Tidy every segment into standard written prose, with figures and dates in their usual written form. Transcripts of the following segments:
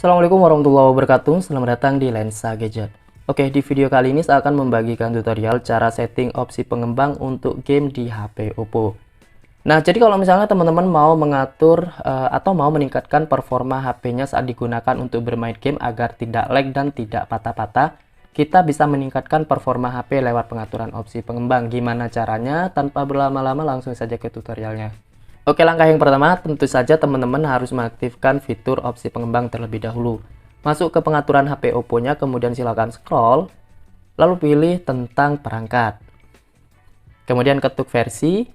Assalamualaikum warahmatullahi wabarakatuh, selamat datang di Lensa Gadget. Oke, di video kali ini saya akan membagikan tutorial cara setting opsi pengembang untuk game di HP Oppo. Nah, jadi kalau misalnya teman-teman mau mengatur atau mau meningkatkan performa HP-nya saat digunakan untuk bermain game agar tidak lag dan tidak patah-patah, kita bisa meningkatkan performa HP lewat pengaturan opsi pengembang. Gimana caranya? Tanpa berlama-lama langsung saja ke tutorialnya. Oke, langkah yang pertama tentu saja teman-teman harus mengaktifkan fitur opsi pengembang terlebih dahulu. Masuk ke pengaturan HP Oppo-nya, kemudian silakan scroll, lalu pilih tentang perangkat. Kemudian ketuk versi,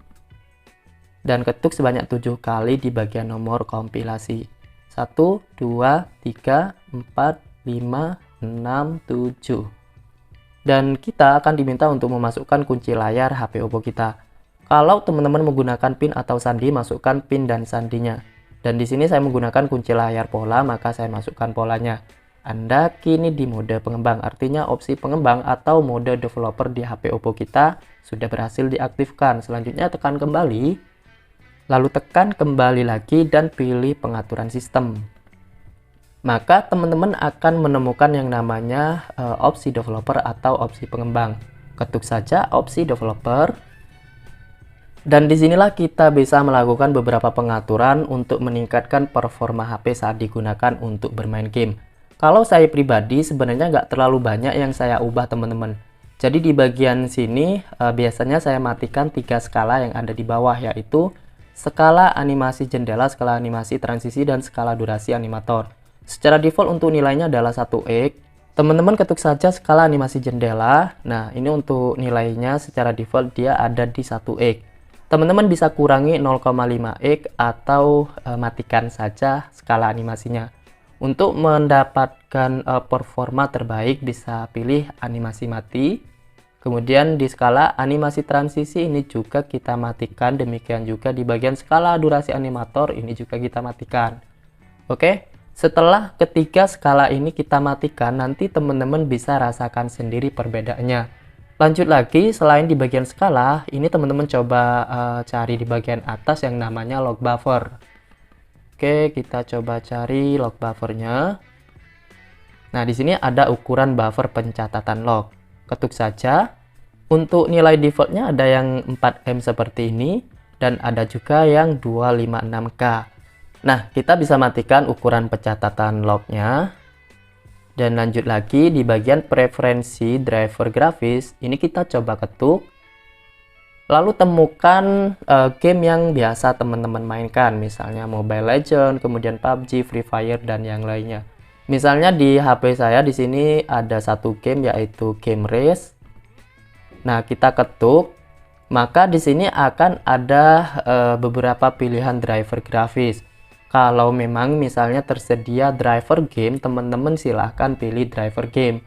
dan ketuk sebanyak 7 kali di bagian nomor kompilasi. 1, 2, 3, 4, 5, 6, 7. Dan kita akan diminta untuk memasukkan kunci layar HP Oppo kita. Kalau teman-teman menggunakan PIN atau sandi, masukkan PIN dan sandinya. Dan di sini saya menggunakan kunci layar pola, maka saya masukkan polanya. Anda kini di mode pengembang, artinya opsi pengembang atau mode developer di HP Oppo kita sudah berhasil diaktifkan. Selanjutnya tekan kembali, lalu tekan kembali lagi dan pilih pengaturan sistem. Maka teman-teman akan menemukan yang namanya opsi developer atau opsi pengembang. Ketuk saja opsi developer. Dan disinilah kita bisa melakukan beberapa pengaturan untuk meningkatkan performa HP saat digunakan untuk bermain game. Kalau saya pribadi sebenarnya nggak terlalu banyak yang saya ubah teman-teman. Jadi di bagian sini biasanya saya matikan 3 skala yang ada di bawah, yaitu skala animasi jendela, skala animasi transisi, dan skala durasi animator. Secara default untuk nilainya adalah 1x. Teman-teman ketuk saja skala animasi jendela. Nah, ini untuk nilainya secara default dia ada di 1x. Teman-teman bisa kurangi 0,5x atau matikan saja skala animasinya. Untuk mendapatkan performa terbaik bisa pilih animasi mati. Kemudian di skala animasi transisi ini juga kita matikan. Demikian juga di bagian skala durasi animator ini juga kita matikan. Oke, setelah ketiga skala ini kita matikan, nanti teman-teman bisa rasakan sendiri perbedaannya. Lanjut lagi, selain di bagian skala, ini teman-teman coba cari di bagian atas yang namanya log buffer. Oke, kita coba cari log buffernya. Nah, di sini ada ukuran buffer pencatatan log. Ketuk saja. Untuk nilai defaultnya ada yang 4M seperti ini, dan ada juga yang 256K. Nah, kita bisa matikan ukuran pencatatan lognya. Dan lanjut lagi di bagian preferensi driver grafis, ini kita coba ketuk. Lalu temukan game yang biasa teman-teman mainkan, misalnya Mobile Legends, kemudian PUBG, Free Fire, dan yang lainnya. Misalnya di HP saya di sini ada satu game yaitu game race. Nah, kita ketuk, maka di sini akan ada beberapa pilihan driver grafis. Kalau memang misalnya tersedia driver game, teman-teman silahkan pilih driver game.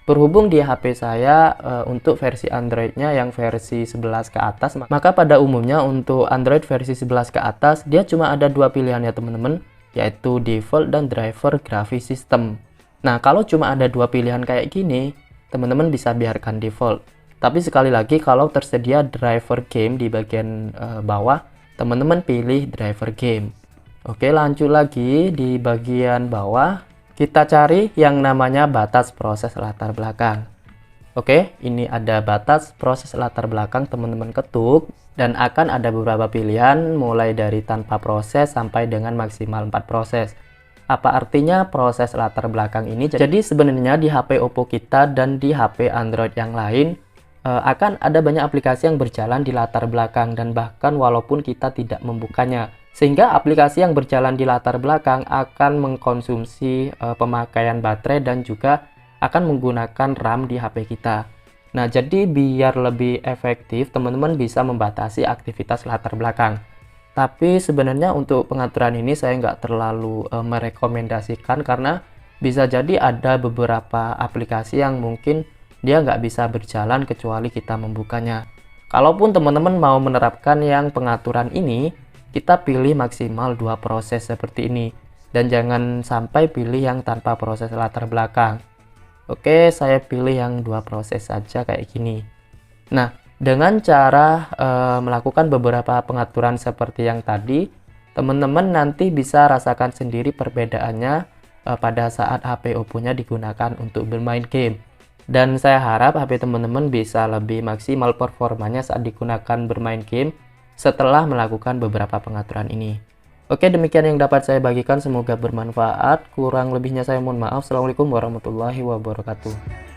Berhubung di HP saya untuk versi Android-nya yang versi 11 ke atas, maka pada umumnya untuk Android versi 11 ke atas, dia cuma ada 2 pilihan ya teman-teman, yaitu default dan driver graphics system. Nah, kalau cuma ada 2 pilihan kayak gini, teman-teman bisa biarkan default. Tapi sekali lagi, kalau tersedia driver game di bagian bawah, teman-teman pilih driver game. Oke, lanjut lagi di bagian bawah, kita cari yang namanya batas proses latar belakang. Oke, ini ada batas proses latar belakang, teman-teman ketuk, dan akan ada beberapa pilihan mulai dari tanpa proses sampai dengan maksimal 4 proses. Apa artinya proses latar belakang ini? Jadi sebenarnya di HP Oppo kita dan di HP Android yang lain, akan ada banyak aplikasi yang berjalan di latar belakang, dan bahkan walaupun kita tidak membukanya. Sehingga aplikasi yang berjalan di latar belakang akan mengkonsumsi pemakaian baterai dan juga akan menggunakan RAM di HP kita. Nah, jadi biar lebih efektif, teman-teman bisa membatasi aktivitas latar belakang. Tapi sebenarnya untuk pengaturan ini saya nggak terlalu merekomendasikan, karena bisa jadi ada beberapa aplikasi yang mungkin dia nggak bisa berjalan kecuali kita membukanya. Kalaupun teman-teman mau menerapkan yang pengaturan ini, kita pilih maksimal 2 proses seperti ini, dan jangan sampai pilih yang tanpa proses latar belakang. Oke, saya pilih yang 2 proses saja kayak gini. Nah, dengan cara melakukan beberapa pengaturan seperti yang tadi, teman-teman nanti bisa rasakan sendiri perbedaannya pada saat HP Oppo-nya digunakan untuk bermain game. Dan saya harap HP teman-teman bisa lebih maksimal performanya saat digunakan bermain game setelah melakukan beberapa pengaturan ini. Oke, demikian yang dapat saya bagikan, semoga bermanfaat. Kurang lebihnya saya mohon maaf. Assalamualaikum warahmatullahi wabarakatuh.